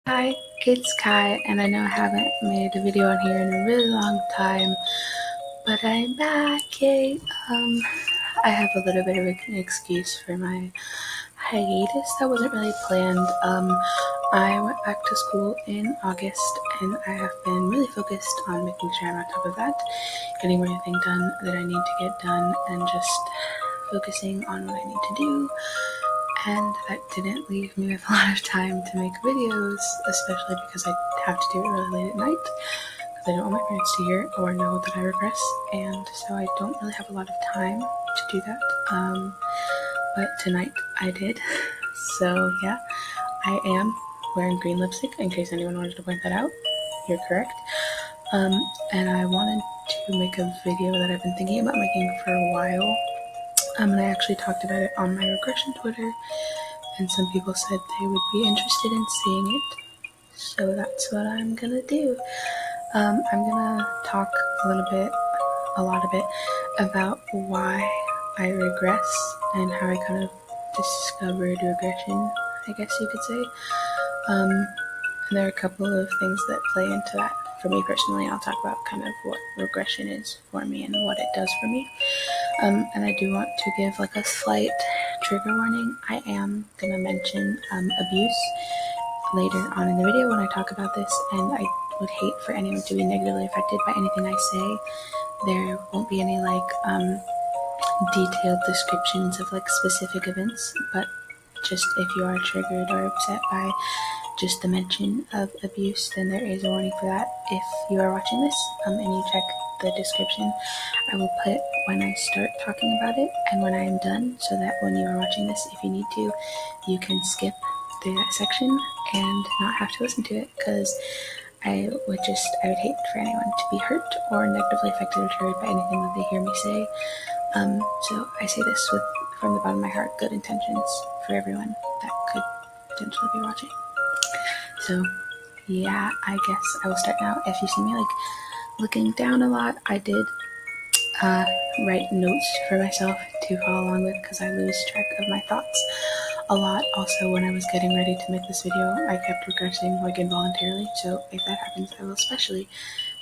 Hi, it's Kai, and I know I haven't made a video on here in a really long time, but I'm back, yay! I have a little bit of an excuse for my hiatus that wasn't really planned. I went back to school in August, and I have been really focused on making sure I'm on top of that, getting everything done that I need to get done, and just focusing on what I need to do. And that didn't leave me with a lot of time to make videos, especially because I have to do it really late at night because I don't want my parents to hear or know that I regress, and so I don't really have a lot of time to do that. But tonight I did. So yeah, I am wearing green lipstick in case anyone wanted to point that out. You're correct. And I wanted to make a video that I've been thinking about making for a while. And I actually talked about it on my regression Twitter, and some people said they would be interested in seeing it. So that's what I'm gonna do. I'm gonna talk a lot of it, about why I regress and how I kind of discovered regression, I guess you could say. And there are a couple of things that play into that. For me personally, I'll talk about kind of what regression is for me and what it does for me. And I do want to give like a slight trigger warning. I am gonna mention abuse later on in the video when I talk about this, and I would hate for anyone to be negatively affected by anything I say. There won't be any detailed descriptions of like specific events, but just if you are triggered or upset by just the mention of abuse, then there is a warning for that. If you are watching this and you check the description, I will put when I start talking about it and when I am done, so that when you are watching this, if you need to, you can skip through that section and not have to listen to it, because I would hate for anyone to be hurt or negatively affected or triggered by anything that they hear me say. So I say this with, from the bottom of my heart, good intentions for everyone that could potentially be watching. So yeah, I guess I will start now. If you see me looking down a lot, I did write notes for myself to follow along with, because I lose track of my thoughts a lot. Also, when I was getting ready to make this video, I kept regressing involuntarily, so if that happens, I will especially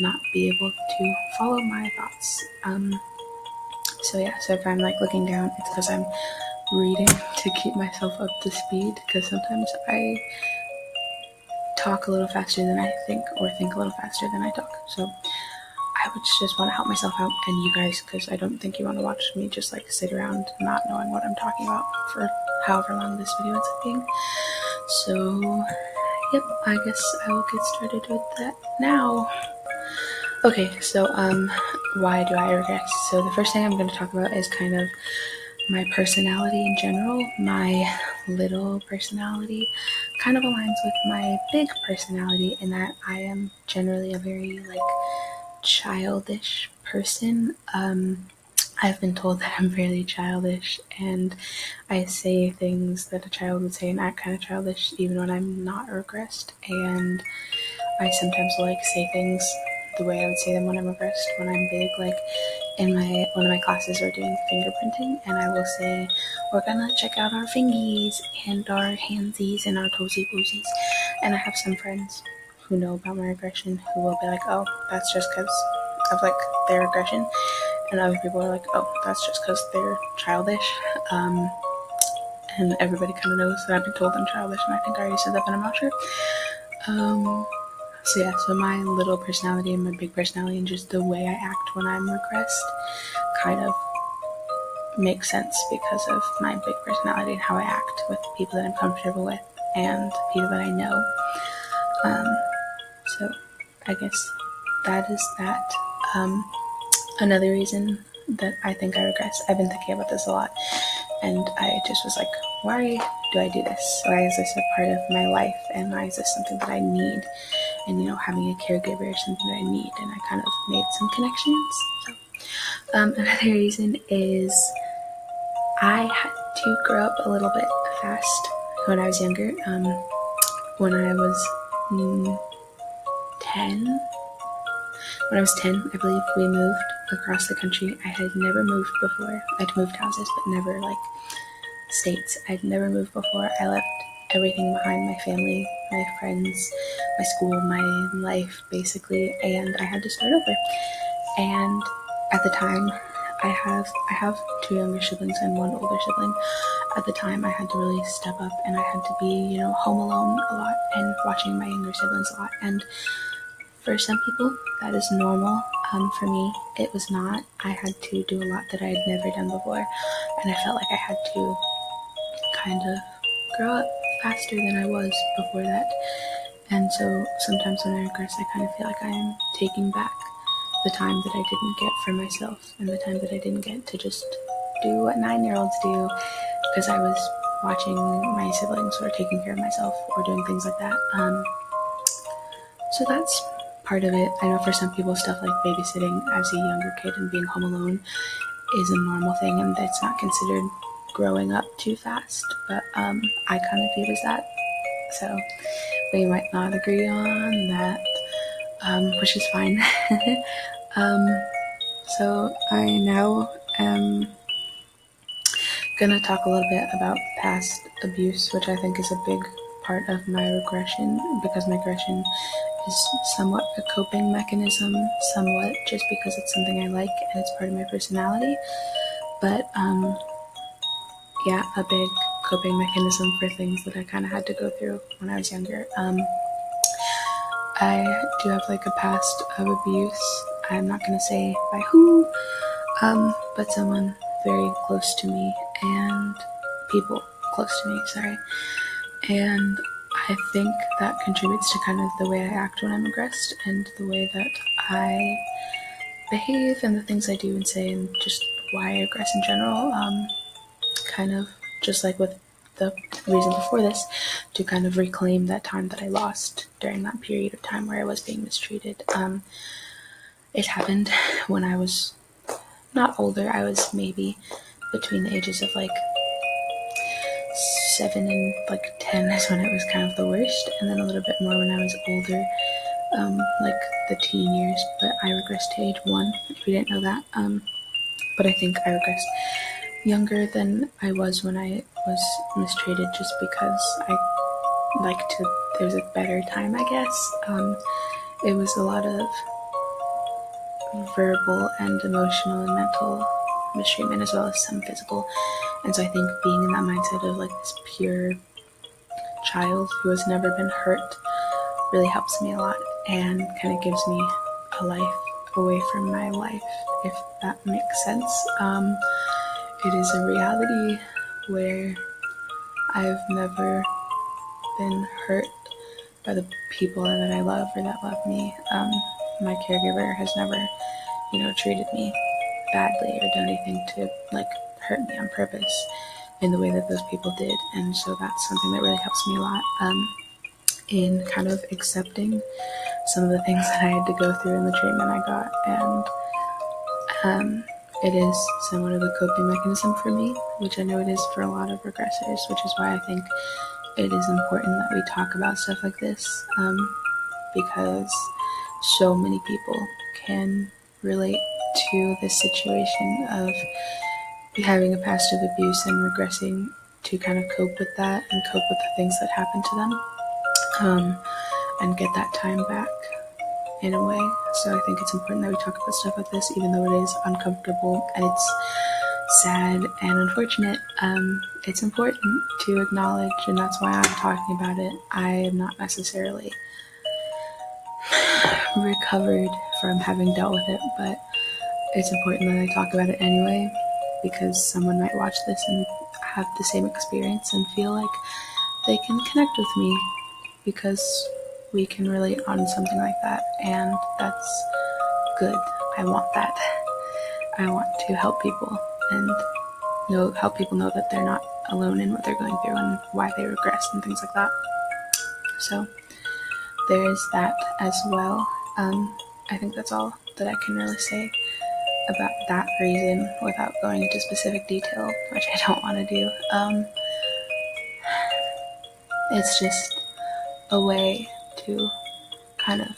not be able to follow my thoughts. So yeah, so if I'm looking down, it's because I'm reading to keep myself up to speed, because sometimes I talk a little faster than I think, or think a little faster than I talk. So I would just want to help myself out and you guys, because I don't think you want to watch me just sit around not knowing what I'm talking about for however long this video ends up being. So yep, I guess I will get started with that now. Okay, so why do I regress? So the first thing I'm going to talk about is kind of my personality in general. My little personality kind of aligns with my big personality in that I am generally a very childish person. I've been told that I'm really childish, and I say things that a child would say and act kind of childish even when I'm not regressed. And I sometimes say things the way I would say them when I'm regressed, when I'm big. In one of my classes, we're doing fingerprinting, and I will say, we're gonna check out our fingies and our handsies and our toesy boosies. And I have some friends who know about my aggression who will be like, oh, that's just because of their aggression, and other people are like, oh, that's just because they're childish. And everybody kind of knows that I've been told I'm childish, and I think I already said that, but I'm not sure. So yeah, so my little personality and my big personality and just the way I act when I'm regressed kind of makes sense because of my big personality and how I act with people that I'm comfortable with and people that I know. So I guess that is that. Another reason that I think I regress, I've been thinking about this a lot, and I just was like, why do I do this? Why is this a part of my life? And why is this something that I need? And having a caregiver is something that I need, and I kind of made some connections. So another reason is I had to grow up a little bit fast when I was younger. When I was 10, when I was 10, I believe, we moved across the country. I had never moved before. I'd moved houses, but never states. I'd never moved before. I left everything behind, my family, my friends, my school, my life, basically, and I had to start over. And at the time, I have two younger siblings and one older sibling. At the time, I had to really step up, and I had to be, home alone a lot and watching my younger siblings a lot. And for some people, that is normal. For me, it was not. I had to do a lot that I had never done before, and I felt like I had to kind of grow up faster than I was before that. And so sometimes when I regress, I kind of feel like I am taking back the time that I didn't get for myself and the time that I didn't get to just do what 9-year-olds do because I was watching my siblings or taking care of myself or doing things like that. So that's part of it. I know for some people, stuff like babysitting as a younger kid and being home alone is a normal thing, and that's not considered growing up too fast, but I kind of view it as that. So we might not agree on that, which is fine. So I now am gonna talk a little bit about past abuse, which I think is a big part of my regression, because my regression is somewhat a coping mechanism, somewhat just because it's something I like and it's part of my personality. But yeah, a big coping mechanism for things that I kind of had to go through when I was younger. I do have like a past of abuse. I'm not gonna say by who, but someone very close to me and people close to me, sorry. And I think that contributes to kind of the way I act when I'm regressed and the way that I behave and the things I do and say and just why I regress in general. Kind of just like with the reason before this, to kind of reclaim that time that I lost during that period of time where I was being mistreated. It happened when I was not older. I was maybe between the ages of like 7 and like 10 is when it was kind of the worst, and then a little bit more when I was older, like the teen years. But I regressed to age 1, if you didn't know that. But I think I regressed younger than I was when I was mistreated, just because I like to, there was a better time, I guess. It was a lot of verbal and emotional and mental mistreatment as well as some physical. And so I think being in that mindset of like this pure child who has never been hurt really helps me a lot and kind of gives me a life away from my life, if that makes sense. It is a reality where I've never been hurt by the people that I love or that love me. My caregiver has never, treated me badly or done anything to like hurt me on purpose in the way that those people did. And so that's something that really helps me a lot in kind of accepting some of the things that I had to go through and the treatment I got. And it is somewhat of a coping mechanism for me, which I know it is for a lot of regressors, which is why I think it is important that we talk about stuff like this, because so many people can relate to this situation of having a past of abuse and regressing to kind of cope with that and cope with the things that happen to them, and get that time back in a way. So I think it's important that we talk about stuff like this, even though it is uncomfortable and it's sad and unfortunate. It's important to acknowledge, and that's why I'm talking about it. I am not necessarily recovered from having dealt with it, but it's important that I talk about it anyway, because someone might watch this and have the same experience and feel like they can connect with me because we can relate on something like that, and that's good. I want that. I want to help people and help people know that they're not alone in what they're going through and why they regress and things like that. So there's that as well. I think that's all that I can really say about that reason without going into specific detail, which I don't want to do. It's just a way to kind of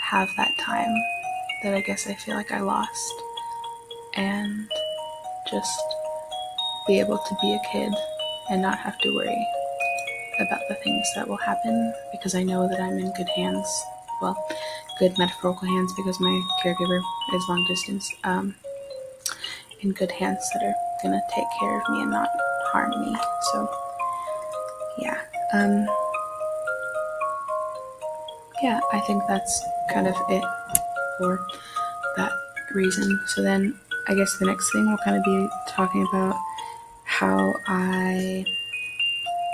have that time that I guess I feel like I lost, and just be able to be a kid and not have to worry about the things that will happen because I know that I'm in good hands. Well, good metaphorical hands because my caregiver is long distance. In good hands that are gonna take care of me and not harm me. So yeah. Yeah, I think that's kind of it for that reason. So then I guess the next thing we'll kind of be talking about how I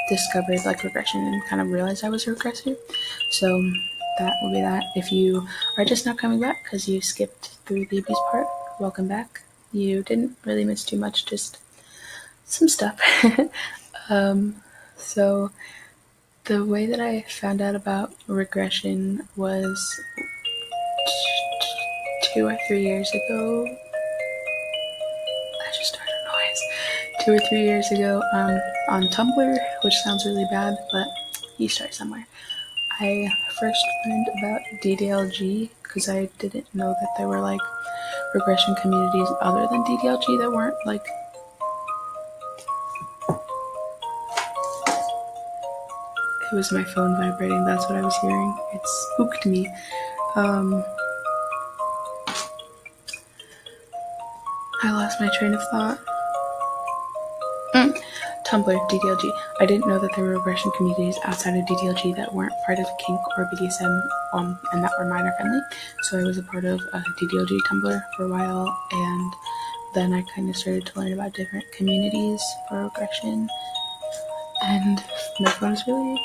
discovered like regression and kind of realized I was a regressor. So that will be that. If you are just now coming back because you skipped through BB's part, welcome back. You didn't really miss too much, just some stuff. So the way that I found out about regression was 2 or 3 years ago. I just heard a noise. 2 or 3 years ago, on Tumblr, which sounds really bad, but you start somewhere. I first learned about DDLG because I didn't know that there were like regression communities other than DDLG that weren't like. It was my phone vibrating, that's what I was hearing. It spooked me. I lost my train of thought. Tumblr, DDLG. I didn't know that there were regression communities outside of DDLG that weren't part of kink or BDSM, and that were minor friendly. So I was a part of DDLG Tumblr for a while, and then I kind of started to learn about different communities for regression. And my phone's really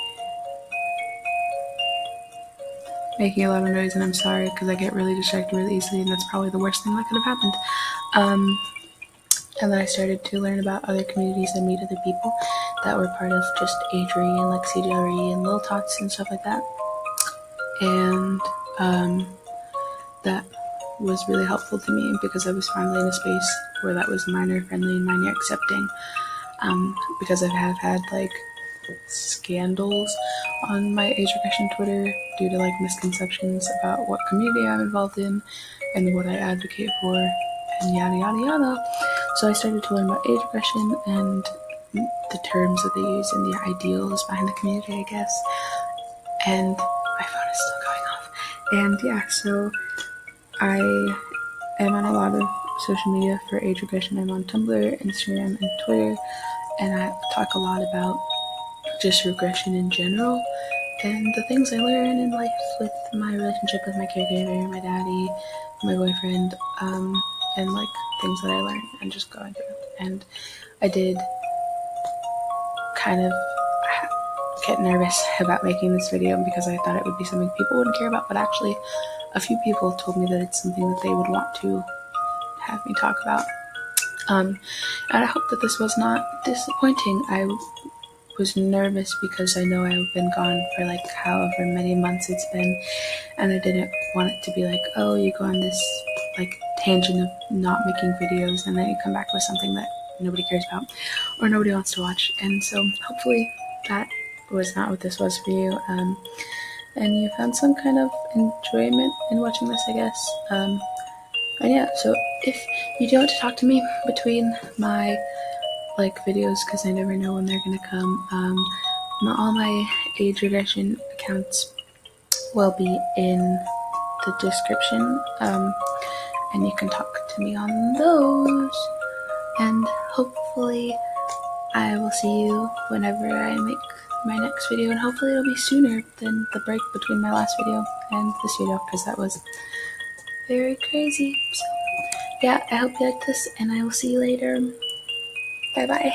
making a lot of noise, and I'm sorry because I get really distracted really easily, and that's probably the worst thing that could have happened. And then I started to learn about other communities and meet other people that were part of just agery and like CGRE and Lil Tots and stuff like that. And that was really helpful to me because I was finally in a space where that was minor friendly and minor accepting. Because I have had like scandals on my age regression Twitter due to like misconceptions about what community I'm involved in and what I advocate for and yada yada yada. So I started to learn about age regression and the terms that they use and the ideals behind the community, I guess. And my phone is still going off. And yeah, so I am on a lot of social media for age regression. I'm on Tumblr, Instagram, and Twitter, and I talk a lot about just regression in general and the things I learn in life with my relationship with my caregiver, my daddy, my boyfriend, and like things that I learned and just going through. And I did kind of get nervous about making this video because I thought it would be something people wouldn't care about, but actually a few people told me that it's something that they would want to have me talk about. And I hope that this was not disappointing. I was nervous because I know I've been gone for like however many months it's been, and I didn't want it to be like, oh, you go on this like tangent of not making videos and then you come back with something that nobody cares about or nobody wants to watch. And so hopefully that was not what this was for you, and you found some kind of enjoyment in watching this, I guess. And yeah, so if you do want to talk to me between my like videos, because I never know when they're gonna come, all my age regression accounts will be in the description, and you can talk to me on those. And hopefully I will see you whenever I make my next video, and hopefully it'll be sooner than the break between my last video and this video, because that was very crazy. So yeah, I hope you liked this, and I will see you later. Bye bye.